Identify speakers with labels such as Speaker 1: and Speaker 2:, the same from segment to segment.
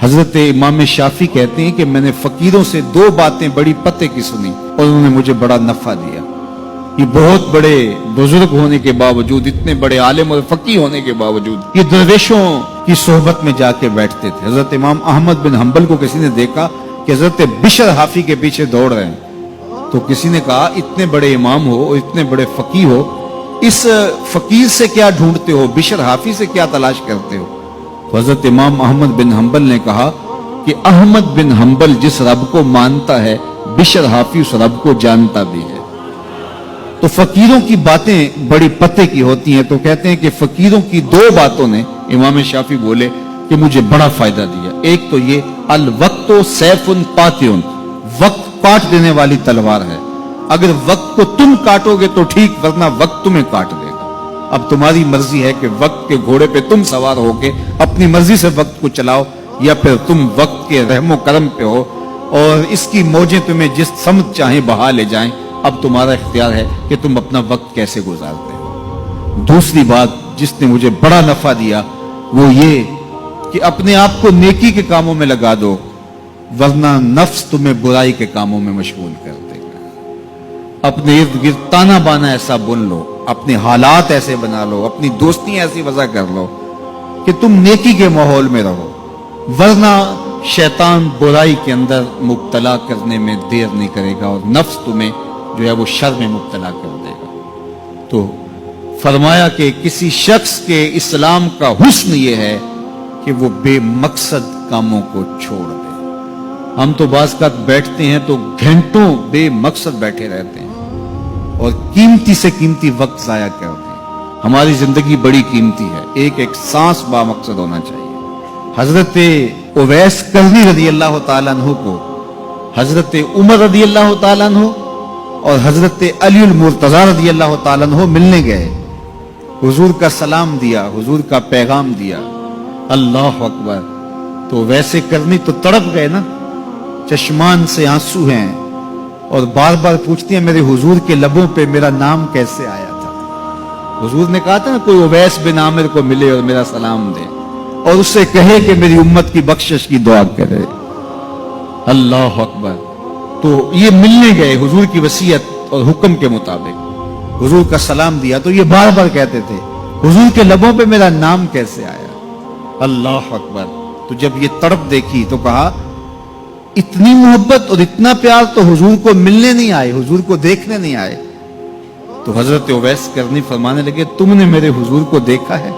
Speaker 1: हजरत इमाम शाफी कहते हैं कि मैंने फकीरों से दो बातें बड़ी पते की सुनी और उन्होंने मुझे बड़ा नफा दिया। ये बहुत बड़े बुजुर्ग होने के बावजूद, इतने बड़े आलिम और फकी होने के बावजूद ये दरवेशों की सोहबत में जाके बैठते थे। हजरत इमाम अहमद बिन हंबल को किसी ने देखा कि हजरत बिशर हाफी के पीछे दौड़ रहे हैं, तो किसी ने कहा इतने बड़े इमाम हो और इतने बड़े फकी हो, इस फकीर से क्या ढूंढते हो, बिशर हाफी से क्या तलाश करते हो? तो हजरत इमाम अहमद बिन हंबल ने कहा कि अहमद बिन हंबल जिस रब को मानता है, बिशर हाफी उस रब को जानता भी है। तो फकीरों की बातें बड़ी पते की होती हैं। तो कहते हैं कि फकीरों की दो बातों ने, इमाम शाफी बोले, कि मुझे बड़ा फायदा दिया। एक तो ये अल वक्तो सैफुन कातिउन, वक्त काट देने वाली तलवार है। अगर वक्त को तुम काटोगे तो ठीक, वरना वक्त तुम्हें काट देगा। अब तुम्हारी मर्जी है कि वक्त के घोड़े पे तुम सवार होके अपनी मर्जी से वक्त को चलाओ, या फिर तुम वक्त के रहमो करम पे हो और इसकी मौजें तुम्हें जिस समत चाहे बहा ले जाएं। अब तुम्हारा इख्तियार है कि तुम अपना वक्त कैसे गुजारते हो। दूसरी बात जिसने मुझे बड़ा नफा दिया वो ये कि अपने आप को नेकी के कामों में लगा दो, वरना नफ्स तुम्हें बुराई के कामों में मशगूल कर देगा। अपने इर्द गिर्द ताना बाना ऐसा बुन लो, अपने हालात ऐसे बना लो, अपनी दोस्ती ऐसी वजह कर लो कि तुम नेकी के माहौल में रहो, वरना शैतान बुराई के अंदर मुब्तला करने में देर नहीं करेगा और नफ्स तुम्हें जो है वो शर में मुब्तला कर देगा। तो फरमाया कि किसी शख्स के इस्लाम का हुस्न ये है कि वो बेमकसद कामों को छोड़ दे। हम तो बाज़ का बैठते हैं तो घंटों बेमकसद बैठे रहते हैं और कीमती से कीमती वक्त जाया करते हैं। हमारी जिंदगी बड़ी कीमती है, एक एक सांस बामकसद होना चाहिए। हजरत उवैस करनी रज़ी अल्लाह तआला अन्हु को हजरत उमर रज़ी अल्लाह तआला अन्हु और हजरत अलीउल मुर्तज़ा रज़ी अल्लाह तआला अन्हु मिलने गए। हुजूर का सलाम दिया, हुजूर का पैगाम दिया। अल्लाह अकबर। तो वैसे करनी तो तड़प गए ना, चश्मान से आंसू हैं और बार बार पूछती है मेरे हुजूर के लबों पे मेरा नाम कैसे आया था। हुजूर ने कहा था ना कोई उवैस बिन आमिर को मिले और मेरा सलाम दे और उससे कहे कि मेरी उम्मत की बख्शिश की दुआ करे। अल्लाह अकबर। तो ये मिलने गए हुजूर की वसीयत और हुक्म के मुताबिक, हुजूर का सलाम दिया। तो ये बार बार कहते थे हुजूर के लबों पे मेरा नाम कैसे आया। अल्लाह अकबर। तो जब ये तड़प देखी तो कहा इतनी मोहब्बत और इतना प्यार तो हुजूर को मिलने नहीं आए, हुजूर को देखने नहीं आए। तो हजरत उवैस करनी फरमाने लगे तुमने मेरे हुजूर को देखा है?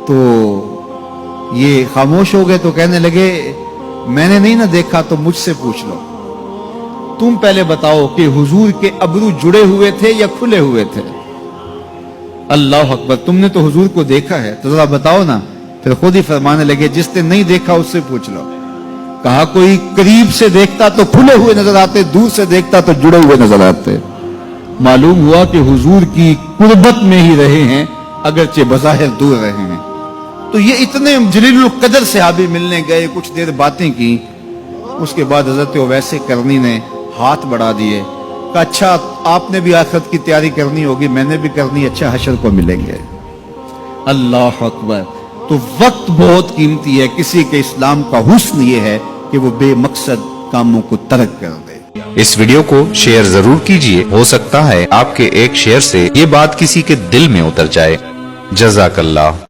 Speaker 1: तो ये खामोश हो गए। तो कहने लगे मैंने नहीं ना देखा तो मुझसे पूछ लो, तुम पहले बताओ कि हुजूर के अबरू जुड़े हुए थे या खुले हुए थे? अल्लाह अकबर। तुमने तो हुजूर को देखा है तो जरा बताओ ना। फिर खुद ही फरमाने लगे जिसने नहीं देखा उससे पूछ लो। कहा कोई करीब से देखता तो खुले हुए नजर आते, दूर से देखता तो जुड़े हुए नजर आते। मालूम हुआ कि हुजूर की कुर्बत में ही रहे हैं, अगरचे बज़ाहिर दूर रहे हैं। तो ये इतने जलीलुल कदर सहाबी मिलने गए, कुछ देर बातें की। उसके बाद हजरत उवैस करनी ने हाथ बढ़ा दिए, कहा अच्छा आपने भी आखिरत की तैयारी करनी होगी, मैंने भी करनी, अच्छा हशर को मिलेंगे। अल्लाह अकबर। तो वक्त बहुत कीमती है। किसी के इस्लाम का हुस्न ये है कि वो बेमकसद कामों को तर्क कर दे।
Speaker 2: इस वीडियो को शेयर जरूर कीजिए, हो सकता है आपके एक शेयर से ये बात किसी के दिल में उतर जाए। जज़ाकल्लाह।